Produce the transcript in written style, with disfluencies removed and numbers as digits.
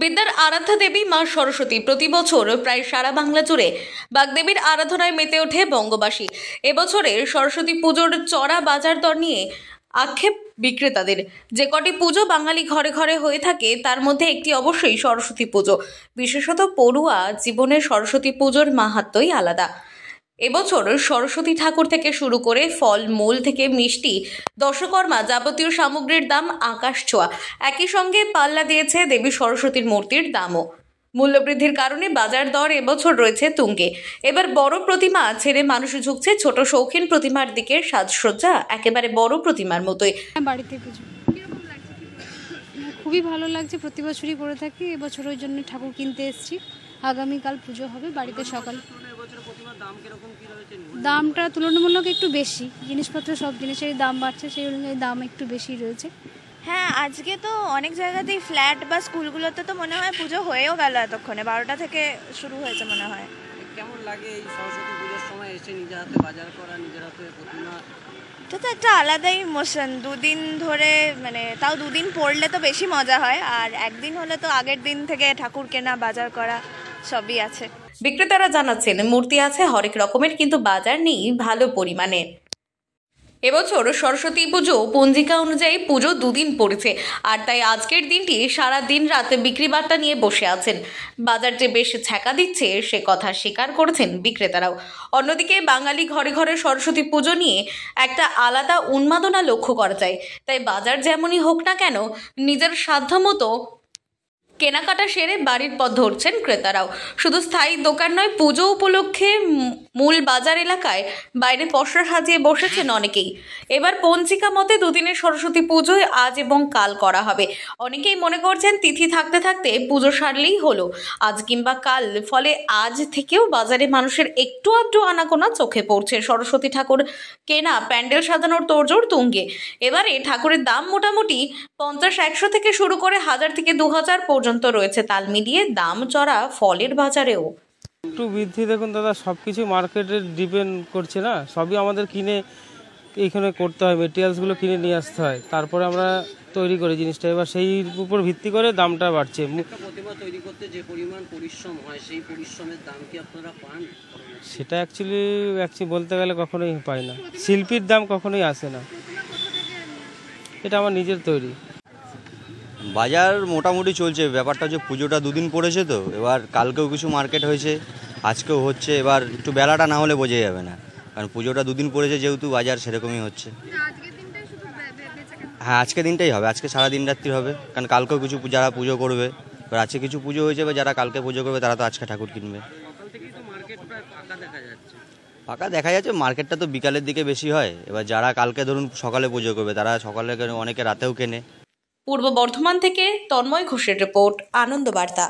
বিদ্যার আরাধ্যা দেবী মা সরস্বতী প্রতি বছর প্রায় সারা বাংলা জুড়ে বাগদেবীর আরাধনায় মেতে ওঠে বঙ্গবাসী। এবছরের সরস্বতী পুজোর চড়া বাজার দর নিয়ে আক্ষেপ বিক্রেতাদের। যে কটি পুজো বাঙালি ঘরে ঘরে হয়ে থাকে তার মধ্যে একটি অবশ্যই সরস্বতী পুজো। বিশেষত পড়ুয়া জীবনে সরস্বতী পুজোর মাহাত্ম্যই আলাদা। এবছর সরস্বতী ঠাকুর থেকে শুরু করে ফল মূল থেকে মিষ্টি দশকর্মা যাবতীয় সামগ্রীর দাম আকাশ ছোঁয়া। একই সঙ্গে পাল্লা দিয়েছে দেবী সরস্বতীর মূর্তির দামও। মূল্যবৃদ্ধির কারণে বাজার দর এবছর রয়েছে তুঙ্গে। এবার বড় প্রতিমা ছেড়ে মানুষ ঝুঁকছে ছোট শৌখিন প্রতিমার দিকে। সাজসজ্জা একেবারে বড় প্রতিমার মতোই। বাড়িতে পুজো খুবই ভালো লাগছে, প্রতি বছরই করে থাকি, এবছর ওই জন্য ঠাকুর কিনতে এসেছি। আগামীকাল পুজো হবে বাড়িতে সকাল। দামটা তুলনামূলক একটু বেশি, জিনিসপত্র সব জিনিসের দাম বাড়ছে, সেই অনুযায়ী দাম একটু বেশি রয়েছে। হ্যাঁ, আজকে তো অনেক জায়গাতেই ফ্ল্যাট বা স্কুলগুলোতে তো মনে হয় পুজো হয়েও গেল, এতক্ষণে 12টা থেকে শুরু হয়েছে মনে হয়। কেমন লাগে এই সরস্বতী পুজোর সময় এসে নিজের হাতে বাজার করা, নিজের হাতে প্রতিমা? এটা তো একটা আলাদাই ইমোশন, দুদিন ধরে, মানে তাও দুদিন পড়লে তো বেশি মজা হয়, আর একদিন হলে তো আগের দিন থেকে ঠাকুর কেনা, বাজার করা সবই আছে। বিক্রেতারা জানাচ্ছেন মূর্তি আছে হরেক রকমের, কিন্তু বাজার নেই ভালো পরিমাণে। এবছর সরস্বতী পুজো পঞ্জিকা অনুযায়ী পুজো দুদিন পড়েছে, আর তাই আজকের দিনটি সারা দিন রাতে বিক্রি বার্তা নিয়ে বসে আছেন। বাজার যে বেশ ছ্যাঁকা দিচ্ছে সে কথা স্বীকার করেছেন বিক্রেতারাও। অন্যদিকে বাঙালি ঘরে ঘরে সরস্বতী পুজো নিয়ে একটা আলাদা উন্মাদনা লক্ষ্য করা যায়। তাই বাজার যেমনই হোক না কেন নিজের সাধ্যমতো কেনাকাটা সেরে বাড়ির পথ ধরছেন ক্রেতারাও। শুধু স্থায়ী দোকান নয়, পুজো উপলক্ষে মূল বাজার এলাকায় বাইরে পসরা সাজিয়ে বসেছেন অনেকেই। এবার পঞ্জিকা মতে দুদিনের সরস্বতী পুজোয় আজ এবং কাল করা হবে। অনেকেই মনে করছেন তিথি থাকতে থাকতে পুজো সারলেই হলো, আজ কিংবা কাল। ফলে আজ থেকেও বাজারে মানুষের একটু আধটু আনাগোনা চোখে পড়ছে। সরস্বতী ঠাকুর কেনা, প্যান্ডেল সাজানোর তোড়জোড় তুঙ্গে। এবারে ঠাকুরের দাম মোটামুটি 50-100 থেকে শুরু করে 1000 থেকে 2000 পর্যন্ত রয়েছে। তাল মিলিয়ে দাম চড়া ফলের বাজারেও একটু বৃদ্ধি। দেখুন দাদা, সব কিছু মার্কেটে ডিপেন্ড করছে না, সবই আমাদের কিনে এইখানে করতে হয়, মেটেরিয়ালসগুলো কিনে নিয়ে আসতে হয়, তারপরে আমরা তৈরি করি জিনিসটা। এবার সেই উপর ভিত্তি করে দামটা বাড়ছে। প্রতিমা তৈরি করতে যে পরিমাণ পরিশ্রম হয়, সেই পরিশ্রমের দাম কি আপনারা পান? সেটা অ্যাকচুয়ালি বলতে গেলে কখনোই পাই না, শিল্পীর দাম কখনোই আসে না। এটা আমার নিজের তৈরি। বাজার মোটামুটি চলছে। ব্যাপারটা হচ্ছে পুজোটা দুদিন পড়েছে, তো এবার কালকেও কিছু মার্কেট হয়েছে, আজকেও হচ্ছে। এবার একটু বেলাটা না হলে বোঝা যাবে না, কারণ পুজোটা দুদিন পড়েছে যেহেতু বাজার সেরকমই হচ্ছে। হ্যাঁ, আজকে দিনটাই হবে, আজকে সারা দিন রাত্রি হবে, কারণ কালকেও কিছু যারা পুজো করবে, এবার আজকে কিছু পুজো হয়েছে, বা যারা কালকে পুজো করবে তারা তো আজকে ঠাকুর কিনবে। ফাঁকা দেখা যাচ্ছে, মার্কেটটা তো বিকালের দিকে বেশি হয়। এবার যারা কালকে ধরুন সকালে পুজো করবে তারা সকালে কেনে, অনেকে রাতেও কেনে। পূর্ব বর্ধমান থেকে তন্ময় ঘোষের রিপোর্ট, আনন্দ বার্তা।